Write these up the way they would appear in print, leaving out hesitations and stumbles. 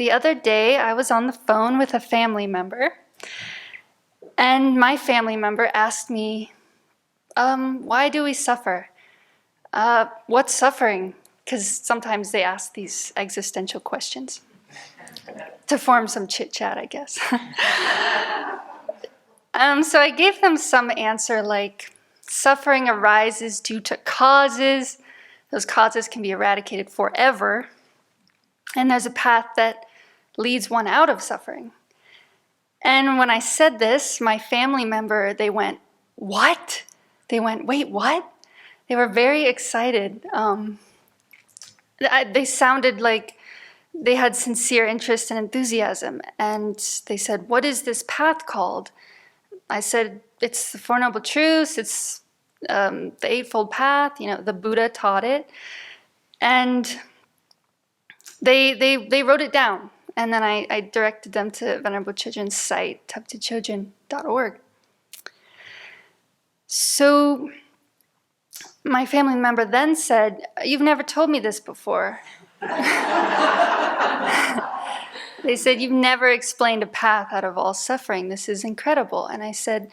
the other day I was on the phone with a family member, and my family member asked me, why do we suffer? What's suffering? Because sometimes they ask these existential questions to form some chit-chat, I guess. So I gave them some answer like, suffering arises due to causes. Those causes can be eradicated forever. And there's a path that leads one out of suffering. And when I said this, my family member, they went, what? They went, wait, what? They were very excited. They sounded like they had sincere interest and enthusiasm. And they said, what is this path called? I said, it's the Four Noble Truths, it's the Eightfold Path, the Buddha taught it. And they wrote it down. And then I directed them to Venerable Chögyin's site, tuptechögyin.org. So my family member then said, you've never told me this before. They said, you've never explained a path out of all suffering. This is incredible. And I said,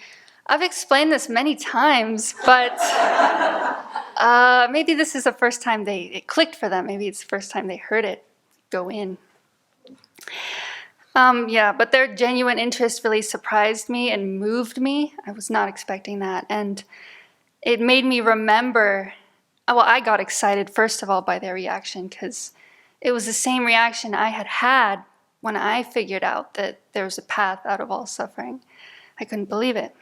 I've explained this many times, but maybe this is the first time it clicked for them. Maybe it's the first time they heard it go in. But their genuine interest really surprised me and moved me. I was not expecting that. And it made me remember, I got excited, first of all, by their reaction, because it was the same reaction I had when I figured out that there was a path out of all suffering. I couldn't believe it.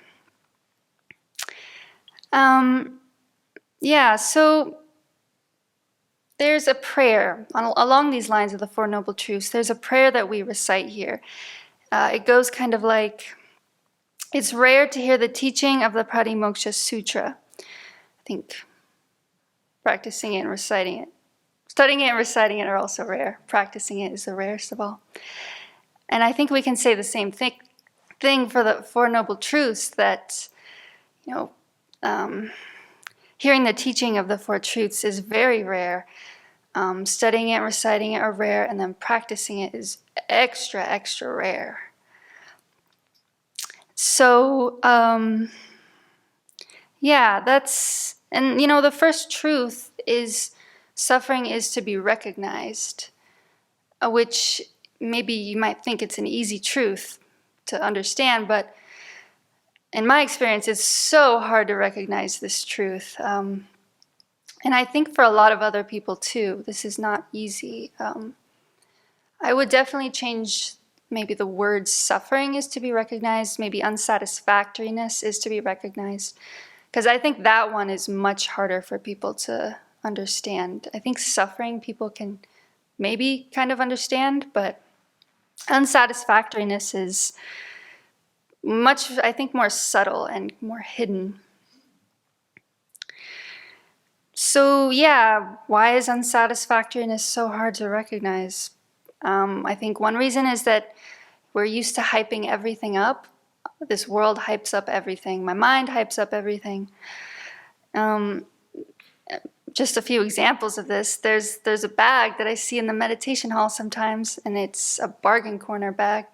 So there's a prayer along these lines of the Four Noble Truths. There's a prayer that we recite here. It goes kind of like, it's rare to hear the teaching of the Pratimoksha Sutra. I think practicing it and reciting it. Studying it and reciting it are also rare. Practicing it is the rarest of all. And I think we can say the same thing for the Four Noble Truths, that, hearing the teaching of the Four Truths is very rare. Studying it and reciting it are rare, and then practicing it is extra, extra rare. So, the first truth is suffering is to be recognized, which maybe you might think it's an easy truth to understand, but in my experience, it's so hard to recognize this truth. And I think for a lot of other people too, this is not easy. I would definitely change maybe the word suffering is to be recognized, maybe unsatisfactoriness is to be recognized, because I think that one is much harder for people to understand. I think suffering people can maybe kind of understand, but unsatisfactoriness is much, I think, more subtle and more hidden. So why is unsatisfactoriness so hard to recognize? I think one reason is that we're used to hyping everything up. This world hypes up everything. My mind hypes up everything. Just a few examples of this. There's a bag that I see in the meditation hall sometimes, and it's a bargain corner bag.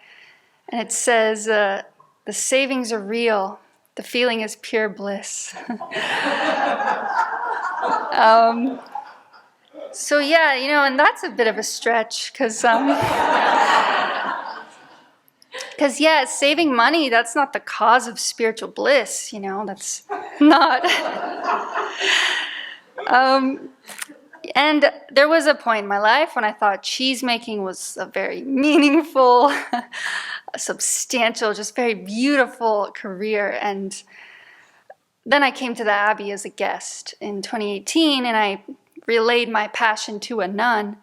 And it says, the savings are real. The feeling is pure bliss. And that's a bit of a stretch, because saving money, that's not the cause of spiritual bliss, that's not. And there was a point in my life when I thought cheese making was a very meaningful, substantial, just very beautiful career. And then I came to the Abbey as a guest in 2018, and I relayed my passion to a nun.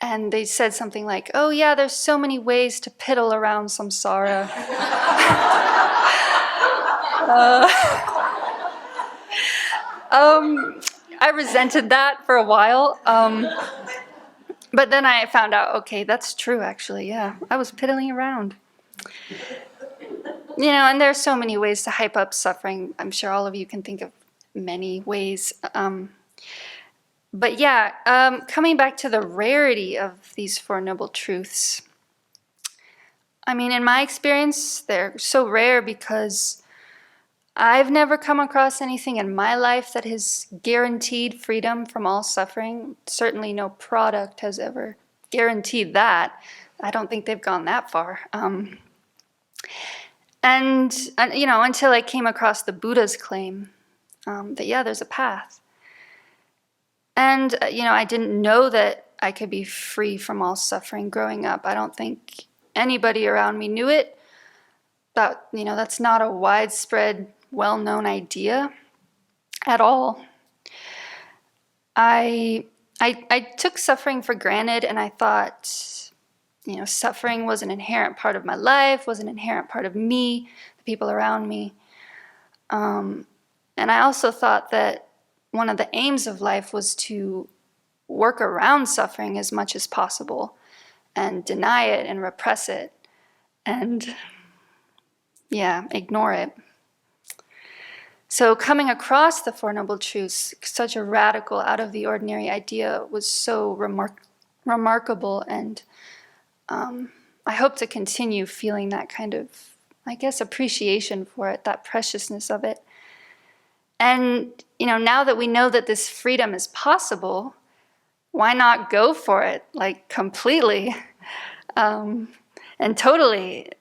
And they said something like, oh yeah, there's so many ways to piddle around samsara. I resented that for a while. But then I found out, okay, that's true actually, yeah. I was piddling around. And there are so many ways to hype up suffering. I'm sure all of you can think of many ways. But yeah, coming back to the rarity of these Four Noble Truths, I mean, in my experience, they're so rare because I've never come across anything in my life that has guaranteed freedom from all suffering. Certainly no product has ever guaranteed that. I don't think they've gone that far. And you know, until I came across the Buddha's claim that, yeah, there's a path. And, you know, I didn't know that I could be free from all suffering growing up. I don't think anybody around me knew it. That, you know, that's not a widespread, well-known idea at all. I took suffering for granted, and I thought, you know, suffering was an inherent part of my life, was an inherent part of me, the people around me. And I also thought that one of the aims of life was to work around suffering as much as possible and deny it and repress it and, yeah, ignore it. So coming across the Four Noble Truths, such a radical, out-of-the-ordinary idea, was so remarkable, and I hope to continue feeling that kind of, I guess, appreciation for it, that preciousness of it. And, you know, now that we know that this freedom is possible, why not go for it, like, completely and totally?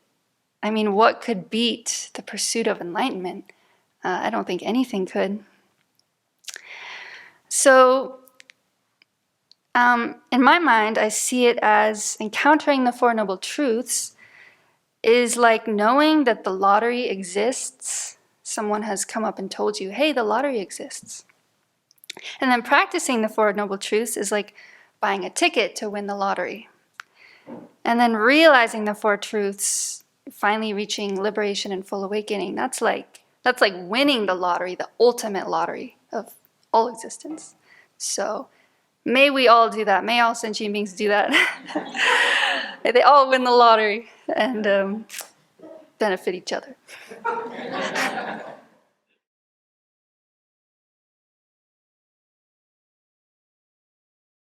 I mean, what could beat the pursuit of enlightenment? I don't think anything could. So, in my mind, I see it as encountering the Four Noble Truths is like knowing that the lottery exists. Someone has come up and told you, hey, the lottery exists. And then practicing the Four Noble Truths is like buying a ticket to win the lottery. And then realizing the Four Truths, finally reaching liberation and full awakening, that's like winning the lottery, the ultimate lottery of all existence. So may we all do that. May all sentient beings do that. May they all win the lottery and benefit each other.